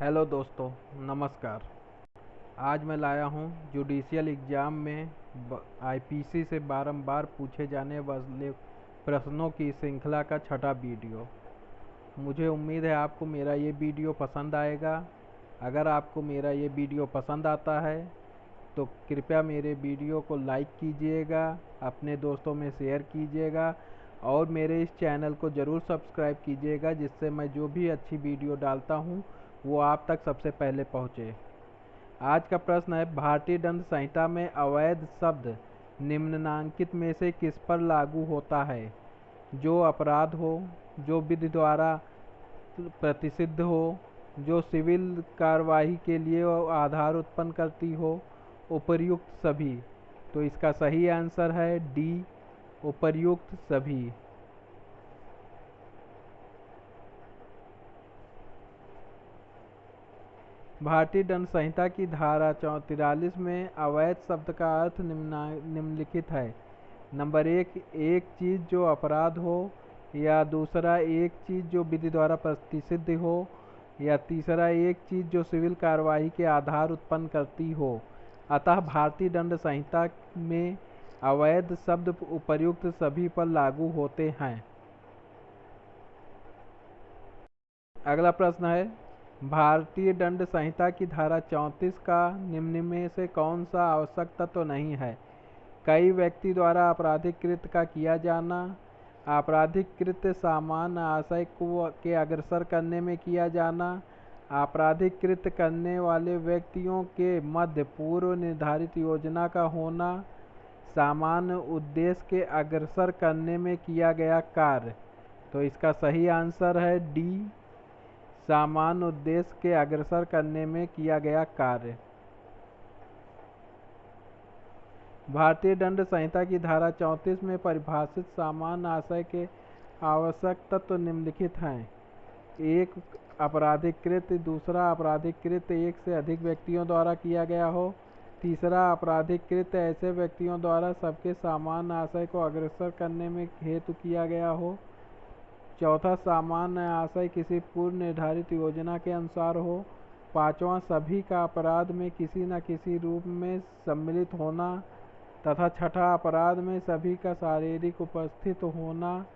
Hello दोस्तों, नमस्कार। आज मैं लाया हूँ जुडिशियल एग्ज़ाम में आईपीसी से बारंबार पूछे जाने वाले प्रश्नों की श्रृंखला का छठा वीडियो। मुझे उम्मीद है आपको मेरा ये वीडियो पसंद आएगा। अगर आपको मेरा ये वीडियो पसंद आता है तो कृपया मेरे वीडियो को लाइक कीजिएगा, अपने दोस्तों में शेयर कीजिएगा और मेरे इस चैनल को ज़रूर सब्सक्राइब कीजिएगा, जिससे मैं जो भी अच्छी वीडियो डालता हूँ वो आप तक सबसे पहले पहुँचे। आज का प्रश्न है, भारतीय दंड संहिता में अवैध शब्द निम्नलिखित में से किस पर लागू होता है? जो अपराध हो, जो विधि द्वारा प्रतिषिद्ध हो, जो सिविल कार्यवाही के लिए आधार उत्पन्न करती हो, उपर्युक्त सभी। तो इसका सही आंसर है डी, उपर्युक्त सभी। भारतीय दंड संहिता की धारा 43 में अवैध शब्द का अर्थ निम्नलिखित है। नंबर एक चीज़ जो अपराध हो, या दूसरा एक चीज़ जो विधि द्वारा प्रतिषिद्ध हो, या तीसरा एक चीज़ जो सिविल कार्यवाही के आधार उत्पन्न करती हो। अतः भारतीय दंड संहिता में अवैध शब्द उपर्युक्त सभी पर लागू होते हैं। अगला प्रश्न है, भारतीय दंड संहिता की धारा 34 का निम्न में से कौन सा आवश्यक तत्व नहीं है? कई व्यक्ति द्वारा आपराधिक कृत्य का किया जाना, आपराधिक कृत्य सामान्य आशय को के अग्रसर करने में किया जाना, आपराधिक कृत्य करने वाले व्यक्तियों के मध्य पूर्व निर्धारित योजना का होना, सामान्य उद्देश्य के अग्रसर करने में किया गया कार्य। तो इसका सही आंसर है डी, सामान्य उद्देश्य के अग्रसर करने में किया गया कार्य। भारतीय दंड संहिता की धारा 34 में परिभाषित सामान्य आशय के आवश्यक तत्व निम्नलिखित हैं। एक, आपराधिक कृत्य। दूसरा, आपराधिक कृत्य एक से अधिक व्यक्तियों द्वारा किया गया हो। तीसरा, आपराधिक कृत्य ऐसे व्यक्तियों द्वारा सबके सामान्य आशय को अग्रसर करने में हेतु किया गया हो। चौथा, सामान्य आशय किसी पूर्व निर्धारित योजना के अनुसार हो। पांचवा, सभी का अपराध में किसी न किसी रूप में सम्मिलित होना। तथा छठा, अपराध में सभी का शारीरिक उपस्थित होना।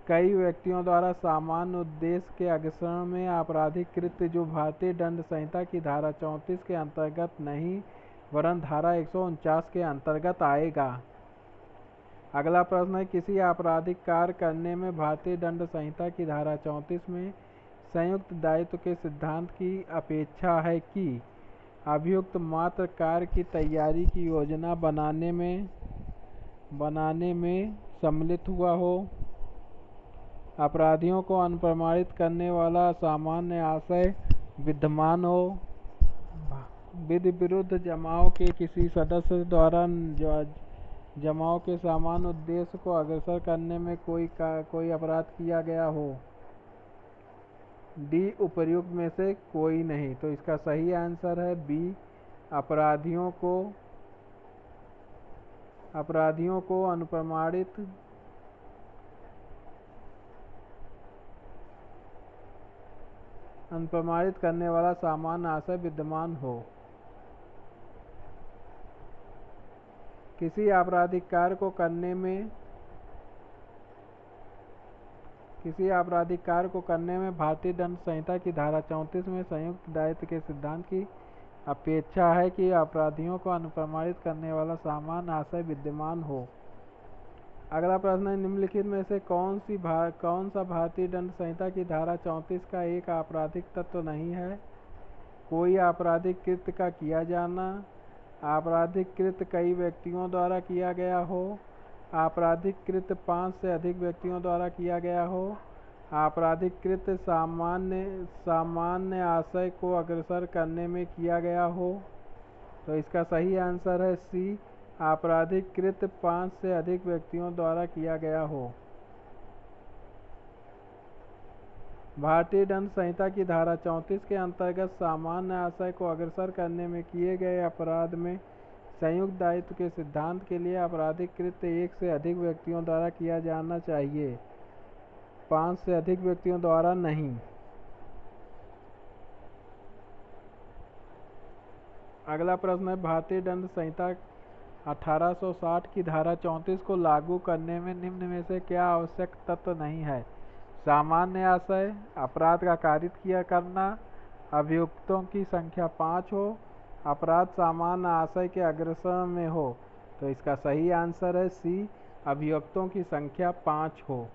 कई व्यक्तियों द्वारा सामान्य उद्देश्य के अग्रसर में आपराधिक कृत्य जो भारतीय दंड संहिता की धारा 34 के अंतर्गत नहीं वरन धारा 149 के अंतर्गत आएगा। अगला प्रश्न है, किसी आपराधिक कार्य करने में भारतीय दंड संहिता की धारा 34 में संयुक्त दायित्व के सिद्धांत की अपेक्षा है कि अभियुक्त मात्र कार्य की तैयारी की योजना बनाने में सम्मिलित हुआ हो, अपराधियों को अनुप्रमाणित करने वाला सामान्य आशय विद्यमान हो, विधि विरुद्ध जमाव के किसी सदस्य द्वारा जमाव के सामान्य उद्देश्य को अग्रसर करने में कोई अपराध किया गया हो। डी, उपर्युक्त में से कोई नहीं। तो इसका सही आंसर है बी, अपराधियों को अनुप्रमाणित करने वाला सामान्य आशय विद्यमान हो। किसी आपराधिक कार्य को करने में भारतीय दंड संहिता की धारा 34 में संयुक्त दायित्व के सिद्धांत की अपेक्षा है कि अपराधियों को अनुप्रमाणित करने वाला सामान्य आशय विद्यमान हो। अगला प्रश्न है, निम्नलिखित में से कौन सा भारतीय दंड संहिता की धारा 34 का एक आपराधिक तत्व नहीं है? कोई आपराधिक कृत्य का किया जाना, आपराधिक कृत्य कई व्यक्तियों द्वारा किया गया हो, आपराधिक कृत्य 5 से अधिक व्यक्तियों द्वारा किया गया हो, आपराधिक कृत्य सामान्य आशय को अग्रसर करने में किया गया हो। तो इसका सही आंसर है सी, आपराधिक कृत्य 5 से अधिक व्यक्तियों द्वारा किया गया हो। भारतीय दंड संहिता की धारा 34 के अंतर्गत सामान्य आशय को अग्रसर करने में किए गए अपराध में संयुक्त दायित्व के सिद्धांत के लिए आपराधिक कृत्य एक से अधिक व्यक्तियों द्वारा किया जाना चाहिए, 5 से अधिक व्यक्तियों द्वारा नहीं। अगला प्रश्न है, भारतीय दंड संहिता 1860 की धारा 34 को लागू करने में निम्न में से क्या आवश्यक तत्व नहीं है? सामान्य आशय, अपराध का कारित किया करना, अभियुक्तों की संख्या 5 हो, अपराध सामान्य आशय के अग्रसर में हो। तो इसका सही आंसर है सी, अभियुक्तों की संख्या 5 हो।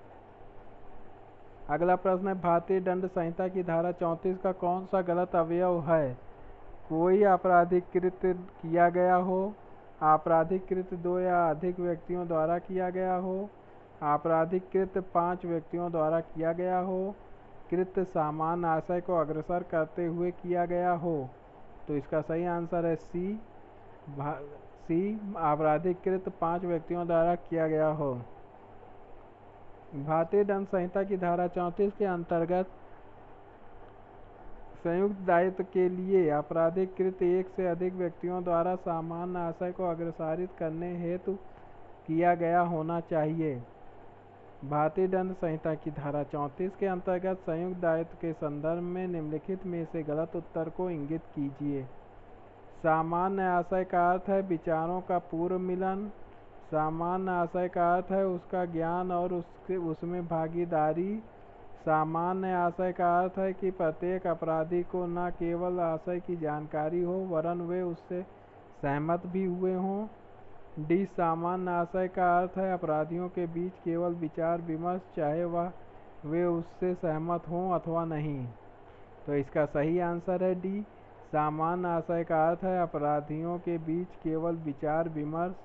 अगला प्रश्न है, भारतीय दंड संहिता की धारा 34 का कौन सा गलत अवयव है? कोई आपराधिकृत किया गया हो, आपराधिकृत 2 या अधिक व्यक्तियों द्वारा किया गया हो, आपराधिकृत 5 व्यक्तियों द्वारा किया गया हो, कृत सामान्य आशय को अग्रसर करते हुए किया गया हो। तो इसका सही आंसर है सी, आपराधिकृत 5 व्यक्तियों द्वारा किया गया हो। भारतीय दंड संहिता की धारा 34 के अंतर्गत संयुक्त दायित्व के लिए आपराधिकृत 1 से अधिक व्यक्तियों द्वारा सामान्य आशय को अग्रसारित करने हेतु किया गया होना चाहिए। भारतीय दंड संहिता की धारा 34 के अंतर्गत संयुक्त दायित्व के संदर्भ में निम्नलिखित में से गलत उत्तर को इंगित कीजिए। सामान्य आशय का अर्थ है विचारों का पूर्व मिलन। सामान्य आशय का अर्थ है उसका ज्ञान और उसमें भागीदारी। सामान्य आशय का अर्थ है कि प्रत्येक अपराधी को न केवल आशय की जानकारी हो वरन वे उससे सहमत भी हुए हों। डी, सामान्य आशय का अर्थ है अपराधियों के बीच केवल विचार विमर्श, चाहे वे उससे सहमत हों अथवा नहीं। तो इसका सही आंसर है डी, सामान्य आशय का अर्थ है अपराधियों के बीच केवल विचार विमर्श,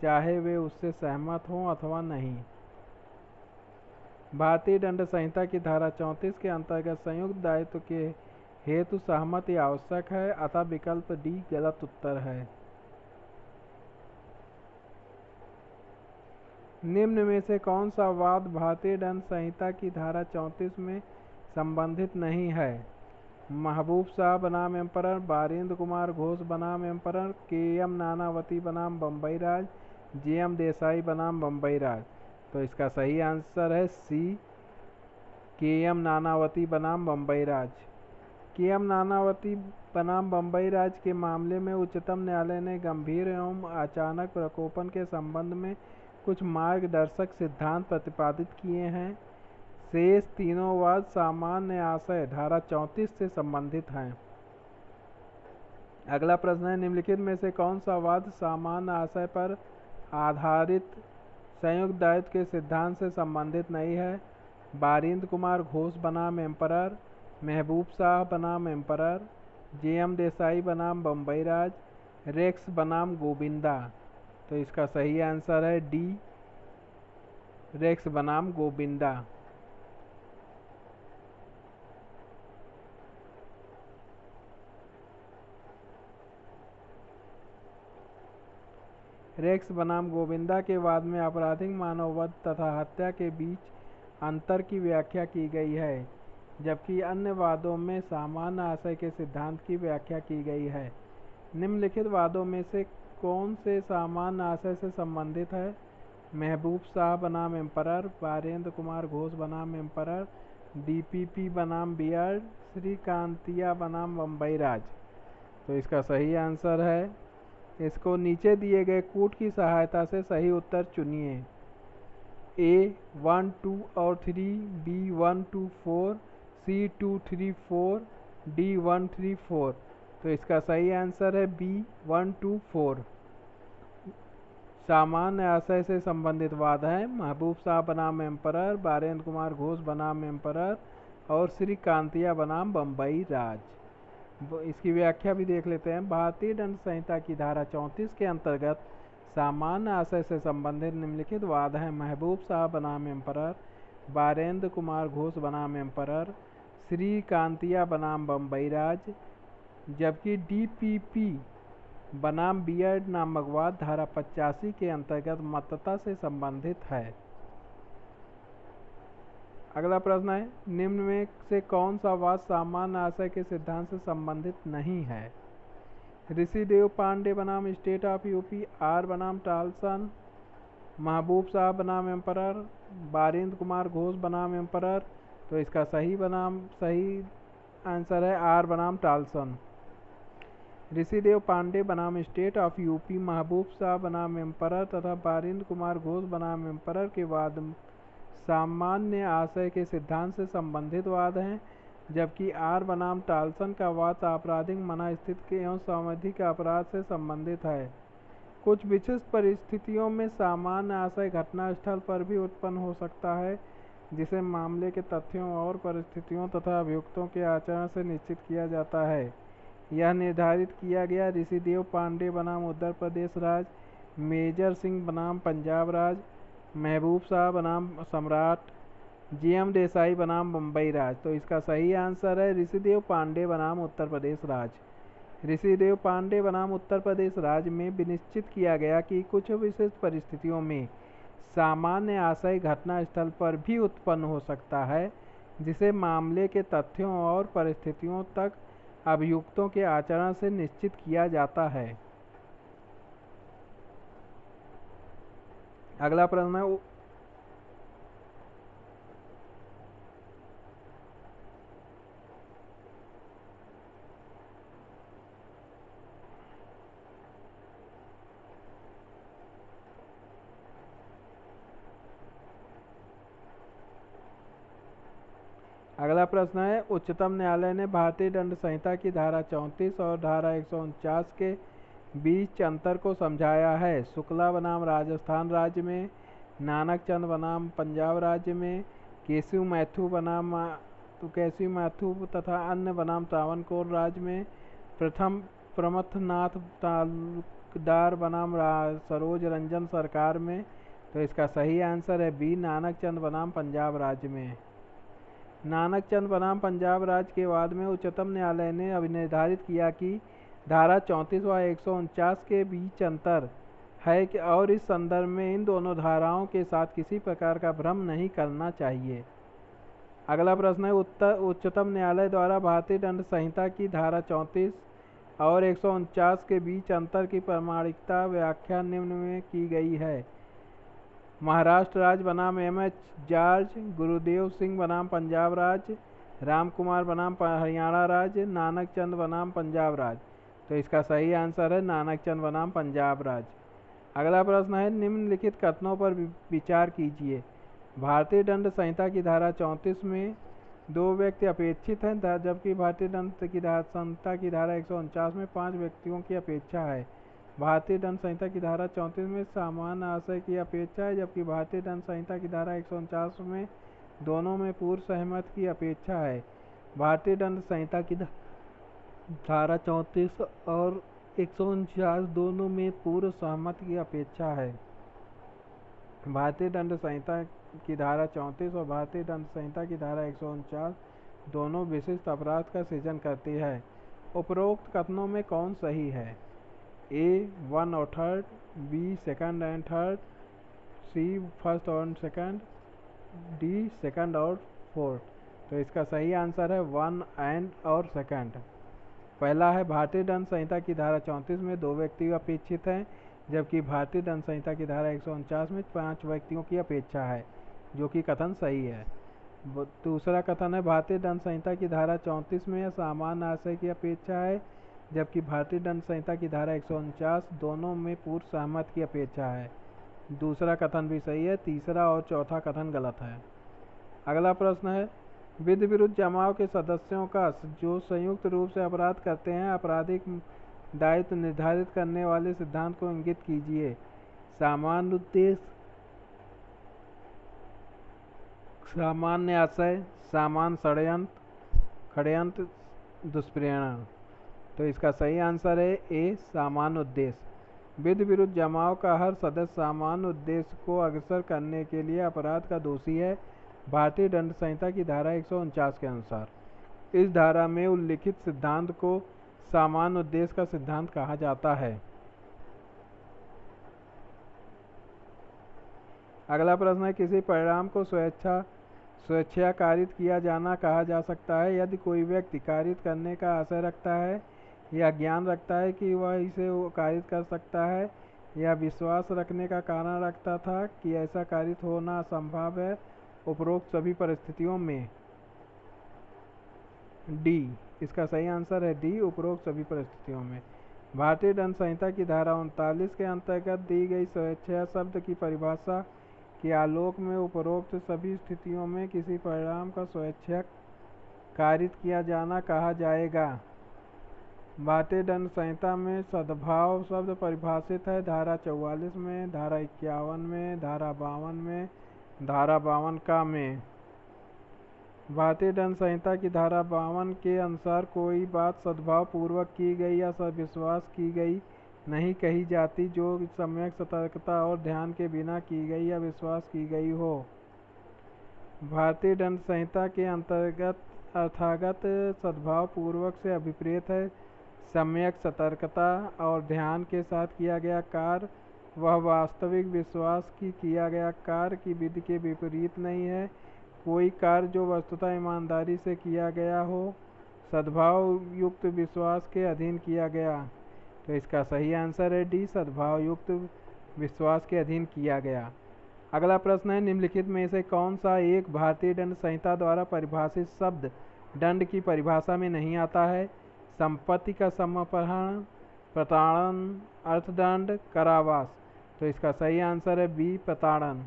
चाहे वे उससे सहमत हों अथवा नहीं। भारतीय दंड संहिता की धारा 34 के अंतर्गत संयुक्त दायित्व के हेतु सहमति आवश्यक है, अतः विकल्प डी गलत उत्तर है। निम्न में से कौन सा वाद भारतीय दंड संहिता की धारा 34 में संबंधित नहीं है? महबूब शाह बनाम एम्परर, बारिंद्र कुमार घोष बनाम एम्परर, के.एम. नानावती बनाम बम्बई राज, जे.एम. देसाई बनाम बम्बई राज। तो इसका सही आंसर है सी, के.एम. नानावती बनाम बम्बई राज। के.एम. नानावती बनाम बम्बई राज के मामले में उच्चतम न्यायालय ने गंभीर एवं अचानक प्रकोपन के संबंध में कुछ मार्गदर्शक सिद्धांत प्रतिपादित किए हैं। शेष तीनों वाद सामान्य आशय धारा 34 से संबंधित हैं। अगला प्रश्न है, निम्नलिखित में से कौन सा वाद सामान्य आशय पर आधारित संयुक्त दायित्व के सिद्धांत से संबंधित नहीं है? बारिंद्र कुमार घोष बनाम एम्परर, महबूब शाह बनाम एम्परर, जे.एम. देसाई बनाम बम्बई राज, रेक्स बनाम गोविंदा। तो इसका सही आंसर है डी, रेक्स बनाम गोविंदा। रेक्स बनाम गोविंदा के वाद में आपराधिक मानववध तथा हत्या के बीच अंतर की व्याख्या की गई है, जबकि अन्य वादों में सामान्य आशय के सिद्धांत की व्याख्या की गई है। निम्नलिखित वादों में से कौन से सामान्य आशय से संबंधित है? महबूब शाह बनाम एम्परर, बारिंद्र कुमार घोष बनाम एम्परर, डीपीपी बनाम बियर्ड, श्रीकांतिया बनाम बम्बई राज। तो इसका सही आंसर है, इसको नीचे दिए गए कूट की सहायता से सही उत्तर चुनिए। ए 1, 2 और 3, बी 1, 2, 4, सी 2, 3, 4, डी 1, 3, 4। तो इसका सही आंसर है बी 1, 2, 4। सामान्य आशय से संबंधित वाद हैं महबूब शाह बनाम एम्परर, बारिंद्र कुमार घोष बनाम एम्परर और श्रीकांतिया बनाम बम्बई राज। इसकी व्याख्या भी देख लेते हैं। भारतीय दंड संहिता की धारा 34 के अंतर्गत सामान्य आशय से संबंधित निम्नलिखित वाद हैं महबूब शाह बनाम एम्परर, बारिंद्र कुमार घोष बनाम एम्परर, श्रीकांतिया बनाम बम्बई राज, जबकि डीपीपी बनाम बियर्ड नामक वाद धारा 85 के अंतर्गत मतता से संबंधित है। अगला प्रश्न है, निम्न में से कौन सा वाद सामान्य आशय के सिद्धांत से संबंधित नहीं है? ऋषिदेव पांडे बनाम स्टेट ऑफ यूपी, आर बनाम टालसन, महबूब शाह बनाम एम्परर, बारिंद्र कुमार घोष बनाम एम्परर। तो इसका सही आंसर है आर बनाम टालसन। ऋषिदेव पांडे बनाम स्टेट ऑफ यूपी, महबूब शाह बनाम एम्परर तथा बारिंद्र कुमार घोष बनाम एम्परर के वाद सामान्य आशय के सिद्धांत से संबंधित वाद हैं, जबकि आर बनाम टाल्सन का वाद आपराधिक मनस्थिति एवं सामाजिक अपराध से संबंधित है। कुछ विशिष्ट परिस्थितियों में सामान्य आशय घटनास्थल पर भी उत्पन्न हो सकता है, जिसे मामले के तथ्यों और परिस्थितियों तथा अभियुक्तों के आचरण से निश्चित किया जाता है। यह निर्धारित किया गया ऋषिदेव पांडे बनाम उत्तर प्रदेश राज्य, मेजर सिंह बनाम पंजाब राज्य, महबूब शाह बनाम सम्राट, जीएम देसाई बनाम मुंबई राज्य। तो इसका सही आंसर है ऋषिदेव पांडे बनाम उत्तर प्रदेश राज्य। ऋषिदेव पांडे बनाम उत्तर प्रदेश राज्य में विनिश्चित किया गया कि कुछ विशिष्ट परिस्थितियों में सामान्य आशय घटनास्थल पर भी उत्पन्न हो सकता है, जिसे मामले के तथ्यों और परिस्थितियों तक अभियुक्तों के आचरण से निश्चित किया जाता है। अगला प्रश्न है उच्चतम न्यायालय ने भारतीय दंड संहिता की धारा 34 और धारा 149 के बीच अंतर को समझाया है। शुक्ला बनाम राजस्थान राज्य में, नानक चंद बनाम पंजाब राज्य में, केशव मैथ्यू तथा अन्य बनाम त्रावणकोर राज्य में, प्रमथनाथ तालुकदार बनाम सरोज रंजन सरकार में। तो इसका सही आंसर है बी, नानक चंद बनाम पंजाब राज्य में। नानक चंद बनाम पंजाब राज्य के वाद में उच्चतम न्यायालय ने निर्धारित किया कि धारा 34 व 149 के बीच अंतर है और इस संदर्भ में इन दोनों धाराओं के साथ किसी प्रकार का भ्रम नहीं करना चाहिए। अगला प्रश्न है उच्चतम न्यायालय द्वारा भारतीय दंड संहिता की धारा 34 और 149 के बीच अंतर की प्रामाणिकता व्याख्या निम्न में की गई है। महाराष्ट्र राज्य बनाम एम.एच. जॉर्ज, गुरुदेव सिंह बनाम पंजाब राज्य, राम कुमार बनाम हरियाणा राज्य, नानक चंद बनाम पंजाब राज्य। तो इसका सही आंसर है नानक चंद बनाम पंजाब राज्य। अगला प्रश्न है निम्नलिखित कथनों पर विचार कीजिए। भारतीय दंड संहिता की धारा 34 में 2 व्यक्ति अपेक्षित हैं, जबकि भारतीय दंड संहिता की धारा 149 में 5 व्यक्तियों की अपेक्षा है। भारतीय दंड संहिता की धारा 34 में समान आशय की अपेक्षा है, जबकि भारतीय दंड संहिता की धारा 149 में दोनों में पूर्व सहमति की अपेक्षा है। भारतीय दंड संहिता की धारा 34 और 149 दोनों में पूर्व सहमति की अपेक्षा है। भारतीय दंड संहिता की धारा 34 और भारतीय दंड संहिता की धारा 149 दोनों विशिष्ट अपराध का सृजन करती है। उपरोक्त कथनों में कौन सही है? ए 1 और 3rd, B 2nd and 3rd, C 1st और 2nd, डी 2nd और 4th। तो इसका सही आंसर है 1 एंड और 2nd। पहला है भारतीय दंड संहिता की धारा 34 में 2 व्यक्ति अपेक्षित हैं, जबकि भारतीय दंड संहिता की धारा 149 में 5 व्यक्तियों की अपेक्षा है, जो कि कथन सही है। दूसरा कथन है भारतीय दंड संहिता की धारा 34 में सामान्य आशय की अपेक्षा है, जबकि भारतीय दंड संहिता की धारा 149 दोनों में पूर्व सहमति की अपेक्षा है। दूसरा कथन भी सही है, तीसरा और चौथा कथन गलत है। अगला प्रश्न है विधि विरुद्ध जमाव के सदस्यों का जो संयुक्त रूप से अपराध करते हैं आपराधिक दायित्व निर्धारित करने वाले सिद्धांत को इंगित कीजिए। सामान्य उद्देश्य, सामान्य आशय, सामान्य षड्यंत्र, दुष्प्रेरणा। तो इसका सही आंसर है ए, सामान्य उद्देश्य। विधि विरुद्ध जमाव का हर सदस्य सामान्य उद्देश्य को अग्रसर करने के लिए अपराध का दोषी है, भारतीय दंड संहिता की धारा 149 के अनुसार। इस धारा में उल्लिखित सिद्धांत को सामान्य उद्देश्य का सिद्धांत कहा जाता है। अगला प्रश्न है किसी परिणाम को स्वेच्छा कारित किया जाना कहा जा सकता है यदि कोई व्यक्ति कारित करने का आशय रखता है या ज्ञान रखता है कि वह इसे कारित कर सकता है या विश्वास रखने का कारण रखता था कि ऐसा कारित होना संभव है। उपरोक्त सभी परिस्थितियों में डी इसका सही आंसर है डी, उपरोक्त सभी परिस्थितियों में। भारतीय दंड संहिता की धारा 39 के अंतर्गत दी गई स्वेच्छा शब्द की परिभाषा के आलोक में उपरोक्त सभी स्थितियों में किसी परिणाम का स्वेच्छा कारित किया जाना कहा जाएगा। भारतीय दंड संहिता में सद्भाव शब्द परिभाषित है धारा 44 में, धारा 51 में, धारा 52 में, धारा 52 का में। भारतीय दंड संहिता की धारा 52 के अनुसार कोई बात सद्भाव पूर्वक की गई या सविश्वास की गई नहीं कही जाती जो सम्यक सतर्कता और ध्यान के बिना की गई या विश्वास की गई हो। भारतीय दंड संहिता के अंतर्गत अर्थागत सद्भाव पूर्वक से अभिप्रेत है सम्यक सतर्कता और ध्यान के साथ किया गया कार्य वह वास्तविक विश्वास की किया गया कार्य की विधि के विपरीत नहीं है। कोई कार्य जो वस्तुतः ईमानदारी से किया गया हो सद्भाव युक्त विश्वास के अधीन किया गया। तो इसका सही आंसर है डी, सद्भाव युक्त विश्वास के अधीन किया गया। अगला प्रश्न है निम्नलिखित में से कौन सा एक भारतीय दंड संहिता द्वारा परिभाषित शब्द दंड की परिभाषा में नहीं आता है? संपत्ति का समपहरण, प्रताड़न, अर्थदंड, कारावास। तो इसका सही आंसर है बी, प्रताड़न।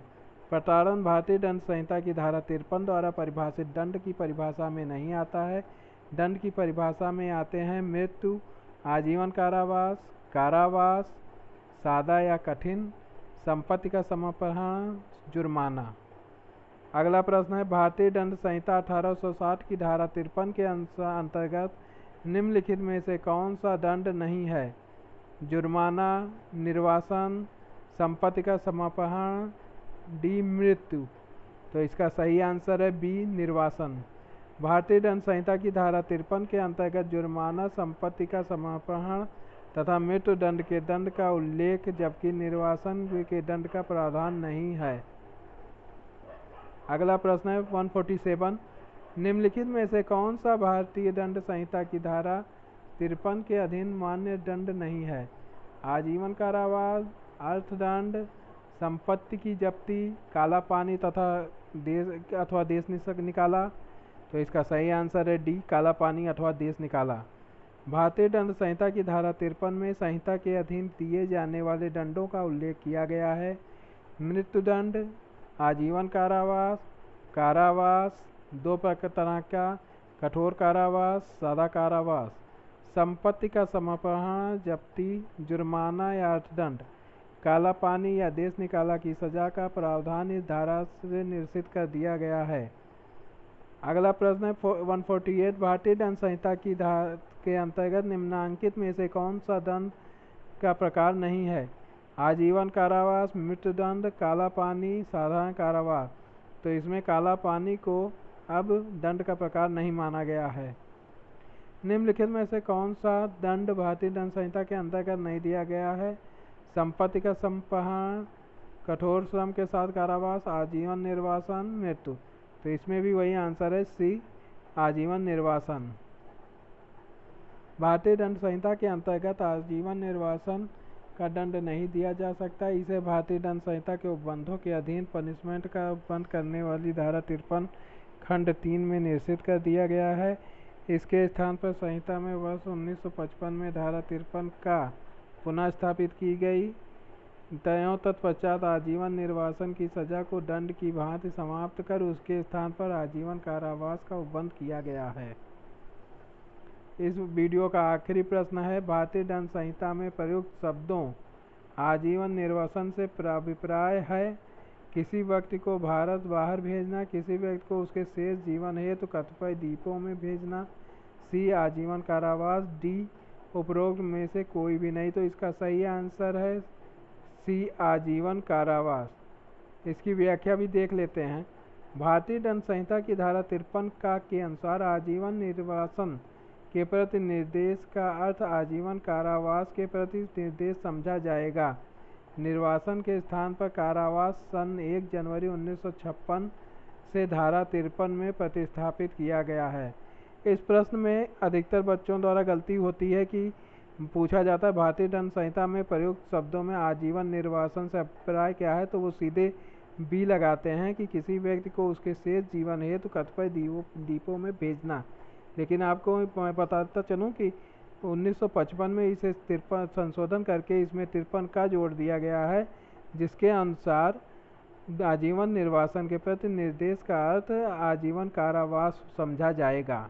प्रताड़न भारतीय दंड संहिता की धारा 53 द्वारा परिभाषित दंड की परिभाषा में नहीं आता है। दंड की परिभाषा में आते हैं मृत्यु, आजीवन कारावास, कारावास, सादा या कठिन, संपत्ति का समपहरण, जुर्माना। अगला प्रश्न है भारतीय दंड संहिता 1860 की धारा 53 के अंतर्गत निम्नलिखित में से कौन सा दंड नहीं है? जुर्माना, निर्वासन, संपत्ति का समपहरण, डी, मृत्यु। तो इसका सही आंसर है बी, निर्वासन। भारतीय दंड संहिता की धारा 53 के अंतर्गत जुर्माना, संपत्ति का समपहरण तथा मृत्यु दंड के दंड का उल्लेख जबकि निर्वासन के दंड का प्रावधान नहीं है। अगला प्रश्न है 147 निम्नलिखित में से कौन सा भारतीय दंड संहिता की धारा 53 के अधीन मान्य दंड नहीं है? आजीवन कारावास, अर्थदंड, संपत्ति की जब्ती, काला पानी तथा देश अथवा देश निकाला। तो इसका सही आंसर है डी, काला पानी अथवा देश निकाला। भारतीय दंड संहिता की धारा 53 में संहिता के अधीन दिए जाने वाले दंडों का उल्लेख किया गया है। मृत्युदंड, आजीवन कारावास, कारावास, दो तरह का, कठोर कारावास, सादा कारावास, संपत्ति का समपहरण, जब्ती, जुर्माना या अर्थदंड, काला पानी या देश निकाला की सजा का प्रावधान इस धारा से निश्चित कर दिया गया है। अगला प्रश्न है 148 भारतीय दंड संहिता की धारा के अंतर्गत निम्नांकित में से कौन सा दंड का प्रकार नहीं है? आजीवन कारावास, मृत्युदंड, काला पानी, साधारण कारावास। तो इसमें काला पानी को अब दंड का प्रकार नहीं माना गया है। निम्नलिखित में से कौन सा दंड भारतीय दंड संहिता के अंतर्गत नहीं दिया गया है? संपत्ति का समपहरण, कठोर श्रम के साथ कारावास, आजीवन निर्वासन, मृत्यु। तो इसमें भी वही आंसर है सी, आजीवन निर्वासन। भारतीय दंड संहिता के अंतर्गत आजीवन निर्वासन का दंड नहीं दिया जा सकता। इसे भारतीय दंड संहिता के उपबंधों के अधीन पनिशमेंट का उपबंध करने वाली धारा 53 खंड 3 में निश्चित कर दिया गया है। इसके स्थान पर संहिता में वर्ष 1955 में धारा 53 का पुनः स्थापित की गई। तयों तत्पश्चात आजीवन निर्वासन की सजा को दंड की भांति समाप्त कर उसके स्थान पर आजीवन कारावास का उपबंध किया गया है। इस वीडियो का आखिरी प्रश्न है भारतीय दंड संहिता में प्रयुक्त शब्दों आजीवन निर्वासन से अभिप्राय है किसी व्यक्ति को भारत बाहर भेजना, किसी व्यक्ति को उसके शेष जीवन हेतु कतिपय द्वीपों में भेजना, सी, आजीवन कारावास, डी, उपरोक्त में से कोई भी नहीं। तो इसका सही आंसर है सी, आजीवन कारावास। इसकी व्याख्या भी देख लेते हैं। भारतीय दंड संहिता की धारा 53 का के अनुसार आजीवन निर्वासन के प्रति निर्देश का अर्थ आजीवन कारावास के प्रति निर्देश समझा जाएगा। निर्वासन के स्थान पर कारावास सन 1 जनवरी 1956 से धारा 53 में प्रतिस्थापित किया गया है। इस प्रश्न में अधिकतर बच्चों द्वारा गलती होती है कि पूछा जाता है भारतीय दंड संहिता में प्रयुक्त शब्दों में आजीवन निर्वासन से अभिप्राय क्या है, तो वो सीधे बी लगाते हैं कि किसी व्यक्ति को उसके शेष जीवन हेतु कतिपय द्वीपों में भेजना। लेकिन आपको मैं बताता चलूँ कि 1955 में इसे 53 संशोधन करके इसमें 53 का जोड़ दिया गया है, जिसके अनुसार आजीवन निर्वासन के प्रति निर्देश का अर्थ आजीवन कारावास समझा जाएगा।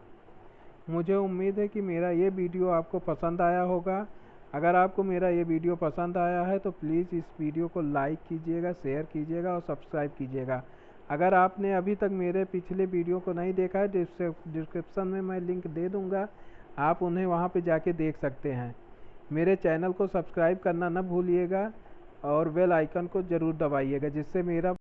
मुझे उम्मीद है कि मेरा ये वीडियो आपको पसंद आया होगा। अगर आपको मेरा ये वीडियो पसंद आया है तो प्लीज़ इस वीडियो को लाइक कीजिएगा, शेयर कीजिएगा और सब्सक्राइब कीजिएगा। अगर आपने अभी तक मेरे पिछले वीडियो को नहीं देखा है, डिस्क्रिप्शन में मैं लिंक दे दूँगा, आप उन्हें वहाँ पे जाके देख सकते हैं। मेरे चैनल को सब्सक्राइब करना न भूलिएगा और बेल आइकन को ज़रूर दबाइएगा, जिससे मेरा